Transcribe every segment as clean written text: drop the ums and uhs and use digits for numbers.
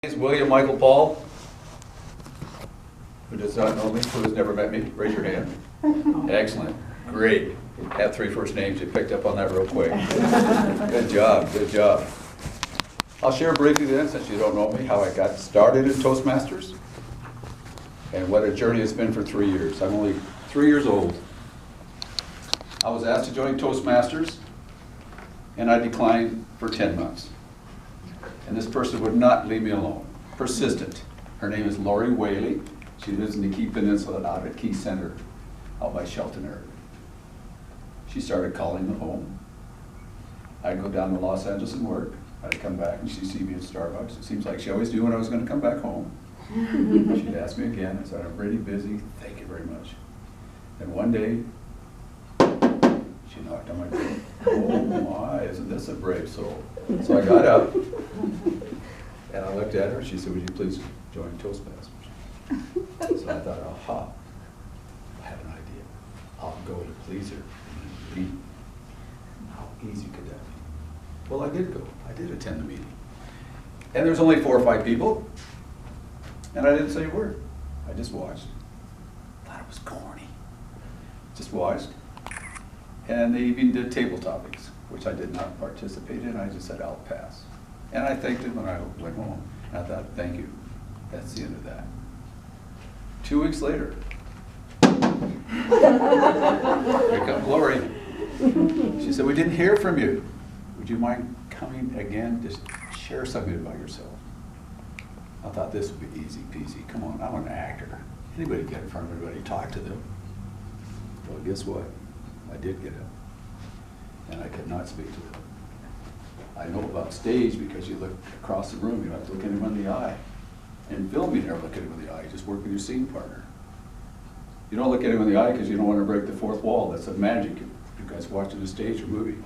Is William Michael Paul. Who does not know me, who has never met me, raise your hand. Excellent, great. Have three first names, you picked up on that real quick. Good job, good job. I'll share briefly then, since you don't know me, how I got started in Toastmasters and what a journey it's been for 3 years. I'm only 3 years old. I was asked to join Toastmasters and I declined for 10 months. And this person would not leave me alone. Persistent. Her name is Lori Whaley. She lives in the Key Peninsula out at Key Center, out by Shelton area. She started calling the home. I'd go down to Los Angeles and work. I'd come back and she'd see me at Starbucks. It seems like she always knew when I was going to come back home. She'd ask me again. I said, I'm really busy. Thank you very much. And one day, she knocked on my door. Oh my, isn't this a brave soul? So I got up and I looked at her and she said, would you please join Toastmasters? So I thought, aha, I have an idea. I'll go to please her and leave. How easy could that be? Well, I did go. I did attend the meeting. And there's only 4 or 5 people. And I didn't say a word. I just watched. Thought it was corny. Just watched. And they even did table topics, which I did not participate in. I just said, I'll pass. And I thanked him when I went home. And I thought, thank you. That's the end of that. 2 weeks later, here comes Lori. She said, we didn't hear from you. Would you mind coming again? Just share something about yourself. I thought this would be easy peasy. Come on, I'm an actor. Anybody get in front of everybody, talk to them. Well, guess what? I did get up. And I could not speak to them. I know about stage because you look across the room, you have to look at him in the eye. In film, you never look at him in the eye, you just work with your scene partner. You don't look at him in the eye because you don't want to break the fourth wall. That's the magic you guys watching a stage or movie.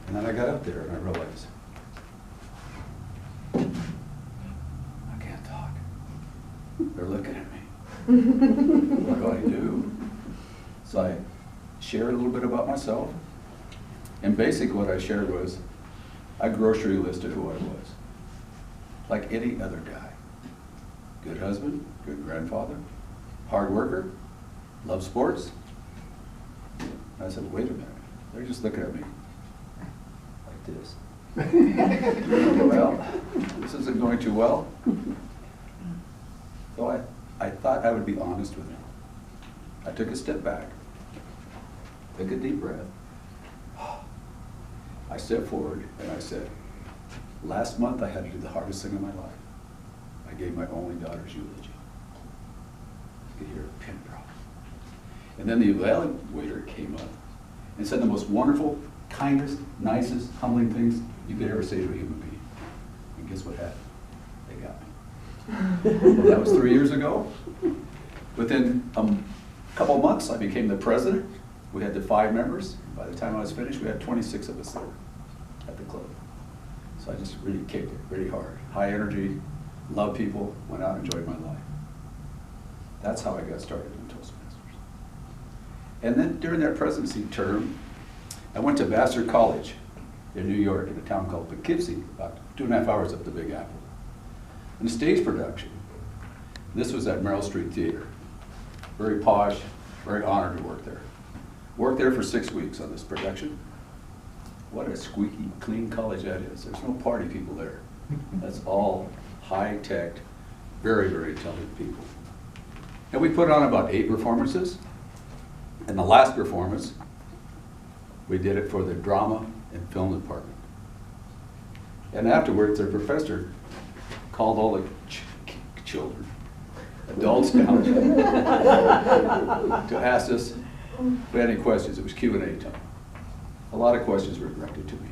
And then I got up there and I realized, I can't talk. They're looking at me. What do I do? So I shared a little bit about myself. And basically what I shared was, I grocery listed who I was. Like any other guy. Good husband, good grandfather, hard worker, love sports. I said, wait a minute, they're just looking at me like this. Well, this isn't going too well. So I thought I would be honest with him. I took a step back, took a deep breath. I stepped forward and I said, last month I had to do the hardest thing in my life. I gave my only daughter's eulogy. You could hear a pin drop. And then the evaluator came up and said the most wonderful, kindest, nicest, humbling things you could ever say to a human being. And guess what happened? They got me. And that was 3 years ago. Within a couple of months, I became the president. We had the 5 members. By the time I was finished, we had 26 of us there at the club. So I just really kicked it really hard. High energy, love people, went out and enjoyed my life. That's how I got started in Toastmasters. And then during that presidency term, I went to Vassar College in New York in a town called Poughkeepsie, about 2.5 hours up the Big Apple. In a stage production. This was at Merrill Street Theater. Very posh, very honored to work there. Worked there for 6 weeks on this production. What a squeaky clean college that is. There's no party people there. That's all high-tech, very, very talented people. And we put on about 8 performances. And the last performance, we did it for the drama and film department. And afterwards, their professor called all the children, adults down, to ask us if we had any questions. It was Q&A time. A lot of questions were directed to me.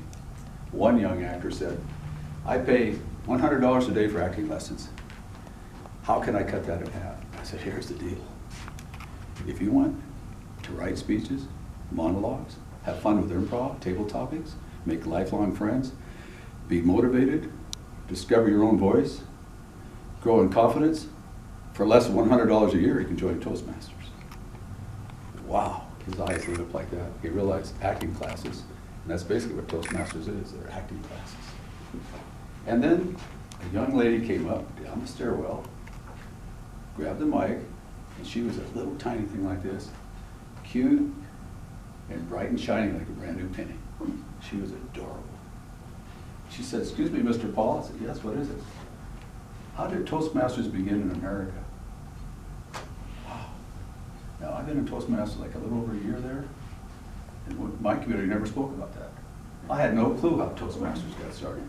One young actor said, I pay $100 a day for acting lessons. How can I cut that in half? I said, here's the deal. If you want to write speeches, monologues, have fun with improv, table topics, make lifelong friends, be motivated, discover your own voice, grow in confidence, for less than $100 a year, you can join Toastmasters. Wow. His eyes lit up like that. He realized acting classes, and that's basically what Toastmasters is, they're acting classes. And then a young lady came up down the stairwell, grabbed the mic, and she was a little tiny thing like this, cute and bright and shiny like a brand new penny. She was adorable. She said, "Excuse me, Mr. Paul." I said, "Yes, what is it?" "How did Toastmasters begin in America?" Wow. Now, I've been in Toastmasters like a little over a year there, and my community never spoke about that. I had no clue how Toastmasters got started.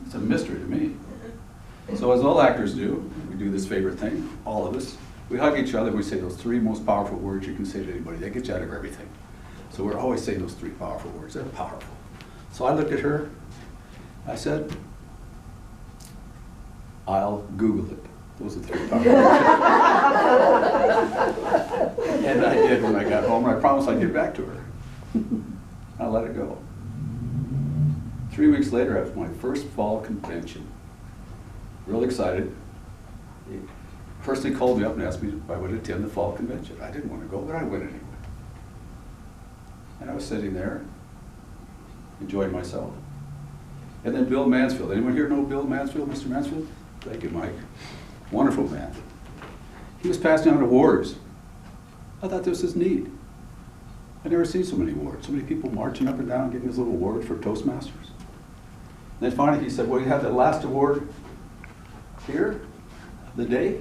It's a mystery to me. So as all actors do, we do this favorite thing, all of us. We hug each other, we say those 3 most powerful words you can say to anybody. They get you out of everything. So we're always saying those 3 powerful words. They're powerful. So I looked at her, I said, "I'll Google it." Those are 3 powerful words. And I did when I got home, and I promised I'd get back to her. I let it go. 3 weeks later, after my first fall convention, real excited, he personally called me up and asked me if I would attend the fall convention. I didn't want to go, but I went anyway. And I was sitting there, enjoying myself. And then Bill Mansfield. Anyone here know Bill Mansfield, Mr. Mansfield? Thank you, Mike. Wonderful man. He was passing out awards. I thought this was neat. I'd never seen so many awards, so many people marching up and down getting this little award for Toastmasters. And then finally he said, "Well, you have the last award here, the day."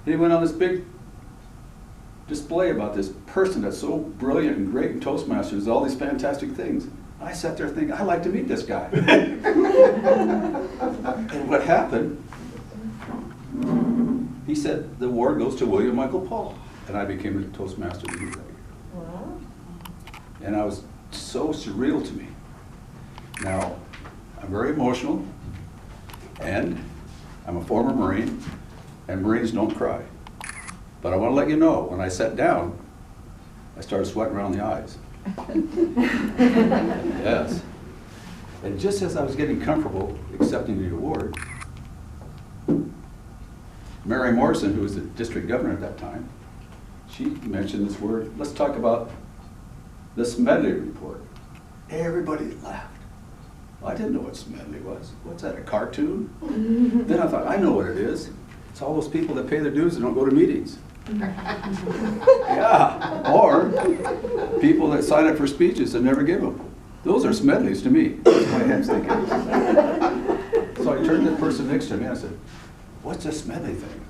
And he went on this big display about this person that's so brilliant and great in Toastmasters, all these fantastic things. I sat there thinking, I'd like to meet this guy. And what happened, he said, "The award goes to William Michael Paul." And I became a Toastmaster the year that year. Wow. And I was so surreal to me. Now, I'm very emotional, and I'm a former Marine, and Marines don't cry. But I want to let you know, when I sat down, I started sweating around the eyes. Yes. And just as I was getting comfortable accepting the award, Mary Morrison, who was the district governor at that time, she mentioned this word. "Let's talk about the Smedley report." Everybody laughed. I didn't know what Smedley was. What's that, a cartoon? Then I thought, I know what it is. It's all those people that pay their dues and don't go to meetings. Yeah, or people that sign up for speeches and never give them. Those are Smedleys to me. That's my head's thinking. So I turned to the person next to me and I said, "What's a Smedley thing?"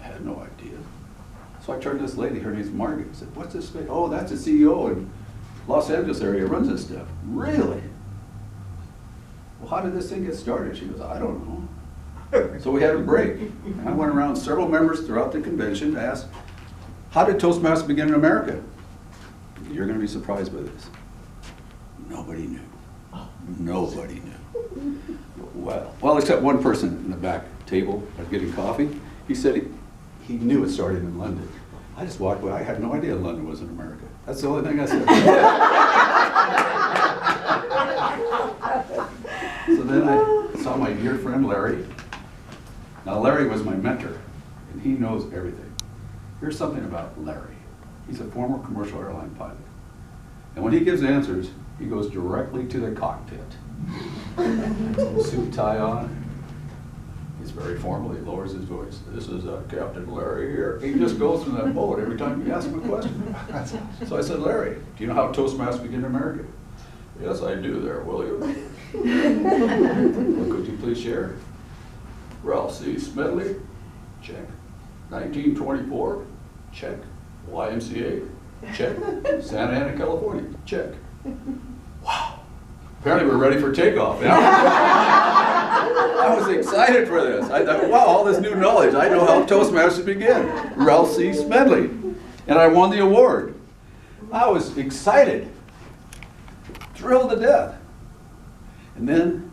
I had no idea. So I turned to this lady, her name's Margaret. I said, "What's this thing?" "Oh, that's a CEO in Los Angeles area, runs this stuff." "Really? Well, how did this thing get started?" She goes, "I don't know." So we had a break. And I went around several members throughout the convention to ask, "How did Toastmasters begin in America?" You're going to be surprised by this. Nobody knew. Nobody knew. Well, except one person in the back table getting coffee. He said he knew it started in London. I just walked by. I had no idea London was in America. That's the only thing I said. So then I saw my dear friend Larry. Now Larry was my mentor, and he knows everything. Here's something about Larry. He's a former commercial airline pilot. And when he gives answers, he goes directly to the cockpit. Suit tie on. He's very formal. He lowers his voice. "This is Captain Larry here." He just goes in that mode every time you ask him a question. So I said, "Larry, do you know how Toastmasters began in America?" "Yes, I do there, will you?" "Well, could you please share?" "Ralph C. Smedley, check. 1924, check. YMCA, check. Santa Ana, California, check." Wow. Apparently we're ready for takeoff. I was excited for this. I thought, wow, all this new knowledge. I know how Toastmasters began. Ralph C. Smedley. And I won the award. I was excited. Thrilled to death. And then,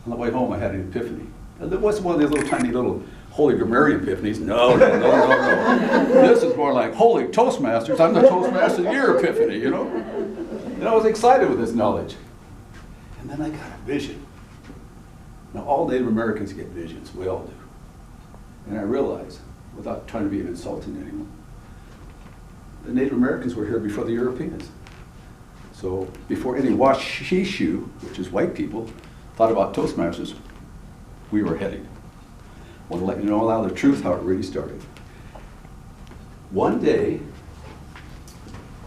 on the way home, I had an epiphany. And it wasn't one of these little tiny little Holy Grammarian epiphanies. No. This is more like, holy Toastmasters, I'm the Toastmaster of the Year epiphany, you know? And I was excited with this knowledge. And then I got a vision. Now, all Native Americans get visions. We all do. And I realized, without trying to be insulting to anyone, the Native Americans were here before the Europeans. So before any Washishu, which is white people, thought about Toastmasters, we were heading. I want to let you know now the truth, how it really started. One day,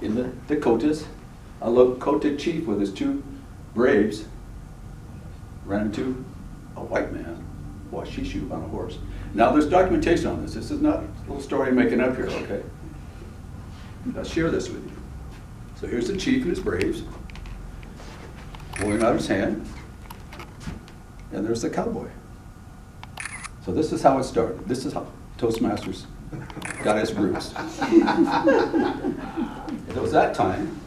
in the Dakotas, a Lakota chief with his 2 braves ran into a white man, Washishu, on a horse. Now there's documentation on this. This is not a little story I'm making up here, okay? I'll share this with you. So here's the chief and his braves, holding out his hand, and there's the cowboy. So this is how it started. This is how Toastmasters got its roots. It was that time,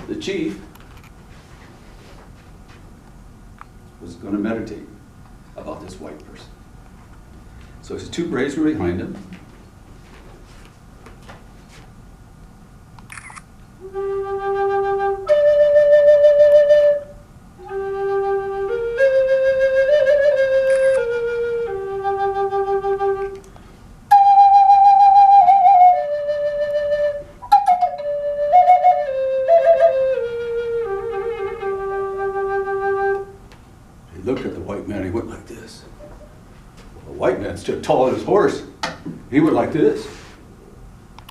the chief was going to meditate about this white person. So his 2 braves were behind him. He looked at the white man, he went like this. The white man stood tall on his horse. He went like this.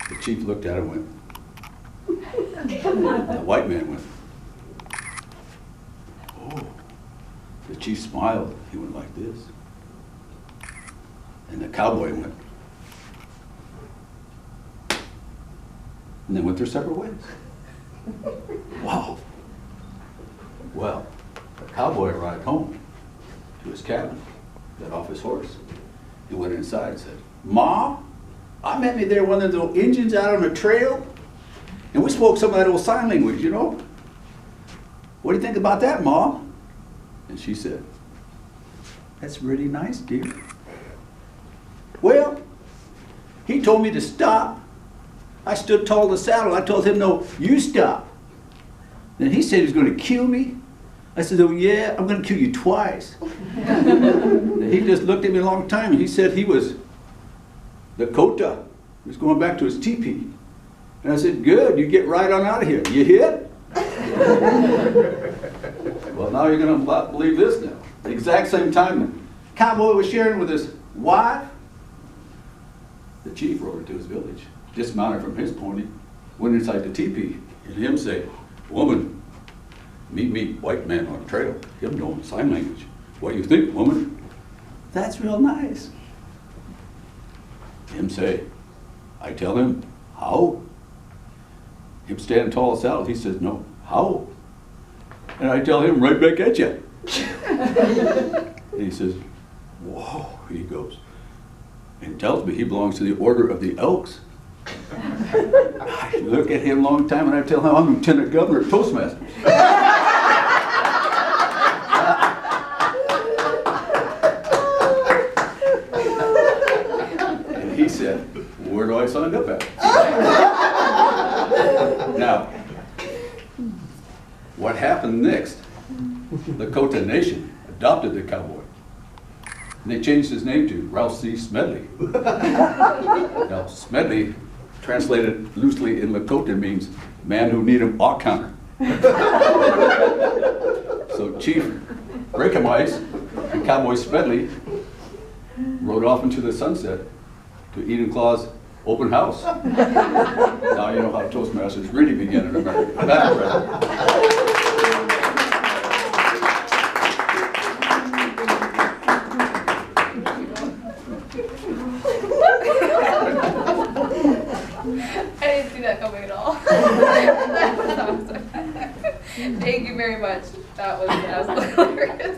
The chief looked at him and went. The white man went. Oh. The chief smiled. He went like this. And the cowboy went. And they went their separate ways. Wow. Well, the cowboy arrived home to his cabin, got off his horse. He went inside and said, "Ma, I met me there one of those Indians out on the trail, and we spoke some of that old sign language, you know. What do you think about that, Ma?" And she said, "That's really nice, dear." "Well, he told me to stop. I stood tall in the saddle. I told him, 'No, you stop.' Then he said he was going to kill me. I said, 'Oh yeah, I'm going to kill you twice.' And he just looked at me a long time, and he said he was Dakota. He was going back to his teepee. And I said, 'Good, you get right on out of here. You hit?' Well, now you're going to believe this now. The exact same time the cowboy was sharing with his wife, the chief rode into his village, dismounted from his pony, went inside the teepee, and him say, 'Woman, meet white man on the trail. Him knowing sign language. What you think, woman?' 'That's real nice.' Him say, I tell him, 'How?' Him standing tall as saddle, he says, 'No, how?' And I tell him, 'Right back at you.' And he says, 'Whoa,' he goes, and tells me he belongs to the Order of the Elks. I look at him a long time and I tell him I'm Lieutenant Governor of Toastmasters. And he said, "Where do I sign up at?" Now, what happened next? The Lakota Nation adopted the cowboy. And they changed his name to Ralph C. Smedley. Now, Smedley, translated loosely in Lakota, means man who need an ox counter. So Chief Breakamice and Cowboy Smedley rode off into the sunset to Enumclaw's open house. Now you know how Toastmasters really began in America. That's right. I didn't see that coming at all. That was awesome. Thank you very much. That was absolutely hilarious.